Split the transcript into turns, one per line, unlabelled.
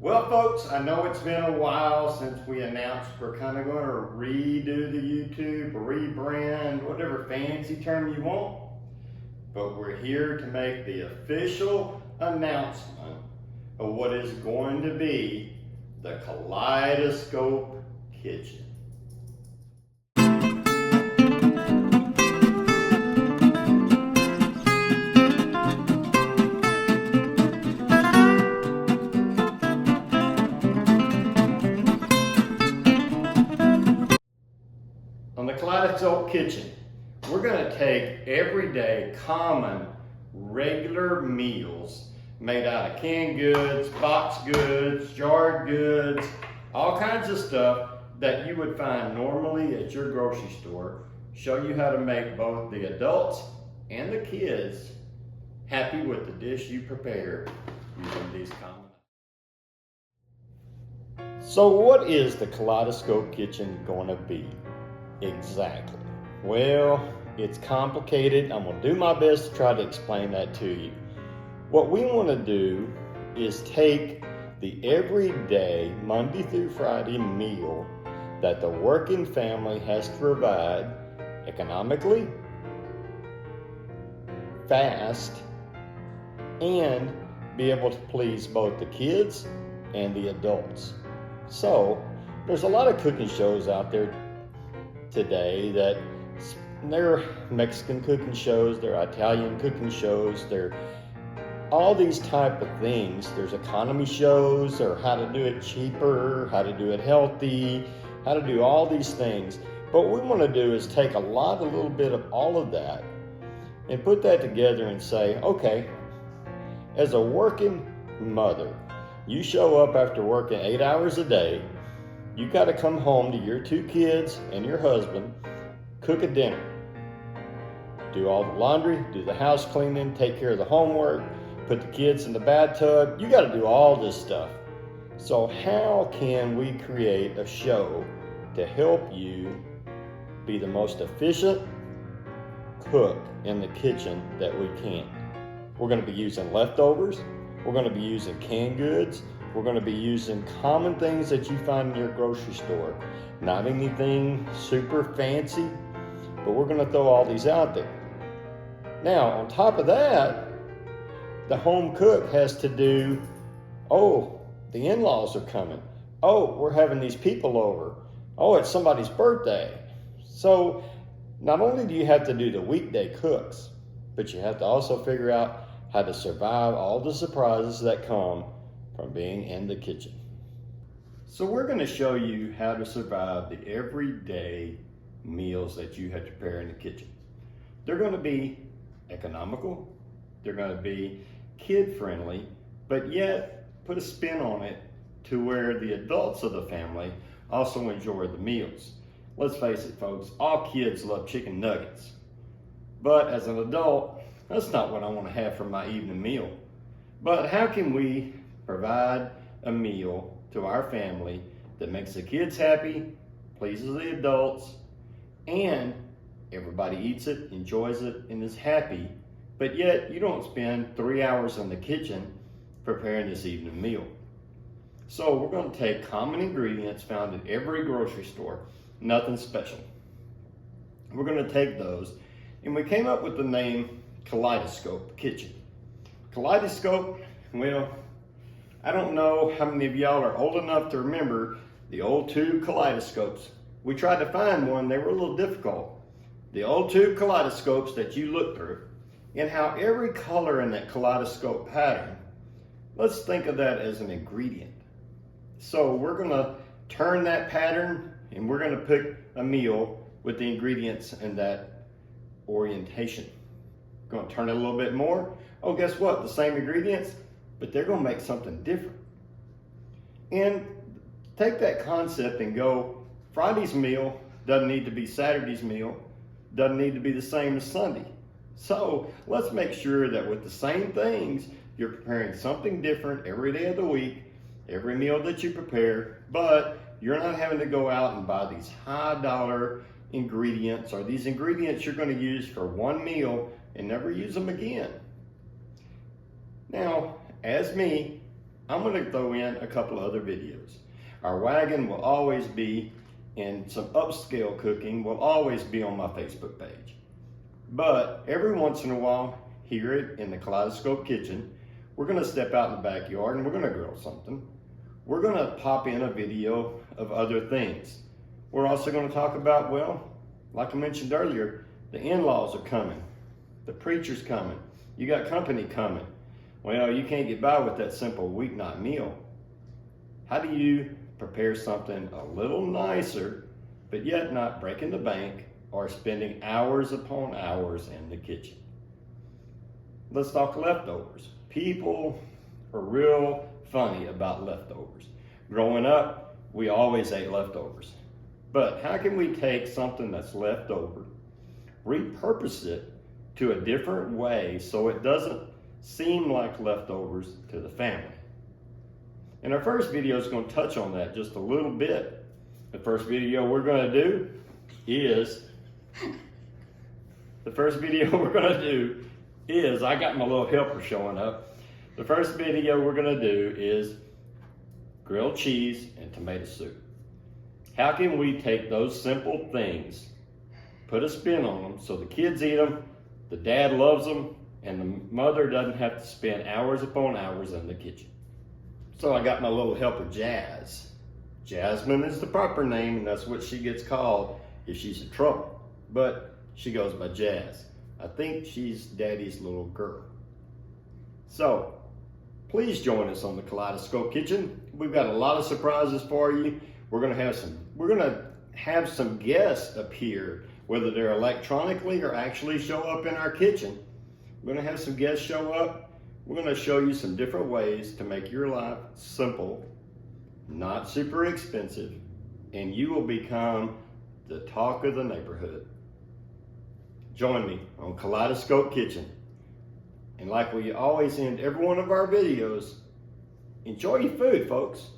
Well, folks, I know it's been a while since we announced we're kind of going to redo the YouTube, rebrand, whatever fancy term you want. But we're here to make the official announcement of what is going to be the Kaleidoscope Kitchen. On the Kaleidoscope Kitchen, we're going to take everyday, common, regular meals made out of canned goods, boxed goods, jarred goods, all kinds of stuff that you would find normally at your grocery store. Show you how to make both the adults and the kids happy with the dish you prepare using these common. So what is the Kaleidoscope Kitchen going to be? Exactly. Well, it's complicated. I'm going to do my best to try to explain that to you. What we want to do is take the everyday Monday through Friday meal that the working family has to provide economically, fast, and be able to please both the kids and the adults. So, there's a lot of cooking shows out there today that they're Mexican cooking shows, they're Italian cooking shows, they're all these type of things. There's economy shows, or how to do it cheaper, how to do it healthy, how to do all these things. But what we want to do is take a little bit of all of that and put that together and say, okay, as a working mother, you show up after working 8 hours a day, you got to come home to your 2 kids and your husband, cook a dinner, do all the laundry, do the house cleaning, take care of the homework, put the kids in the bathtub. You got to do all this stuff. So how can we create a show to help you be the most efficient cook in the kitchen that we can? We're going to be using leftovers. We're going to be using canned goods. We're going to be using common things that you find in your grocery store. Not anything super fancy, but we're going to throw all these out there. Now, on top of that, the home cook has to do, oh, the in-laws are coming. Oh, we're having these people over. Oh, it's somebody's birthday. So not only do you have to do the weekday cooks, but you have to also figure out how to survive all the surprises that come from being in the kitchen. So we're going to show you how to survive the everyday meals that you have to prepare in the kitchen. They're going to be economical, they're going to be kid-friendly, but yet put a spin on it to where the adults of the family also enjoy the meals. Let's face it, folks, all kids love chicken nuggets. But as an adult, that's not what I want to have for my evening meal. But how can we provide a meal to our family that makes the kids happy, pleases the adults, and everybody eats it, enjoys it, and is happy, but yet you don't spend 3 hours in the kitchen preparing this evening meal? So we're going to take common ingredients found in every grocery store, nothing special. We're going to take those, and we came up with the name Kaleidoscope Kitchen. Kaleidoscope, well, I don't know how many of y'all are old enough to remember the old tube kaleidoscopes. We tried to find one, they were a little difficult. The old tube kaleidoscopes that you look through, and how every color in that kaleidoscope pattern, let's think of that as an ingredient. So we're gonna turn that pattern and we're gonna pick a meal with the ingredients in that orientation. Gonna turn it a little bit more. Oh, guess what? The same ingredients, but they're gonna make something different. And take that concept and go, Friday's meal doesn't need to be Saturday's meal, doesn't need to be the same as Sunday. So let's make sure that with the same things, you're preparing something different every day of the week, every meal that you prepare, but you're not having to go out and buy these high dollar ingredients, or these ingredients you're going to use for one meal and never use them again. Now, as me, I'm going to throw in a couple of other videos. Our wagon will always be, and some upscale cooking will always be on my Facebook page. But every once in a while, here in the Kaleidoscope kitchen, we're going to step out in the backyard and we're going to grill something. We're going to pop in a video of other things. We're also going to talk about, well, like I mentioned earlier, the in-laws are coming. The preacher's coming. You got company coming. Well, you can't get by with that simple weeknight meal. How do you prepare something a little nicer, but yet not breaking the bank or spending hours upon hours in the kitchen? Let's talk leftovers. People are real funny about leftovers. Growing up, we always ate leftovers. But how can we take something that's left over, repurpose it to a different way so it doesn't seem like leftovers to the family? And our first video is going to touch on that just a little bit. The first video we're going to do is, I got my little helper showing up. The first video we're going to do is grilled cheese and tomato soup. How can we take those simple things, put a spin on them so the kids eat them, the dad loves them, and the mother doesn't have to spend hours upon hours in the kitchen? So I got my little helper, Jazz. Jasmine is the proper name, and that's what she gets called if she's in trouble. But she goes by Jazz. I think she's Daddy's little girl. So please join us on the Kaleidoscope Kitchen. We've got a lot of surprises for you. We're gonna have some guests appear, whether they're electronically or actually show up in our kitchen. We're gonna have some guests show up. We're gonna show you some different ways to make your life simple, not super expensive, and you will become the talk of the neighborhood. Join me on Kaleidoscope Kitchen. And like we always end every one of our videos, enjoy your food, folks.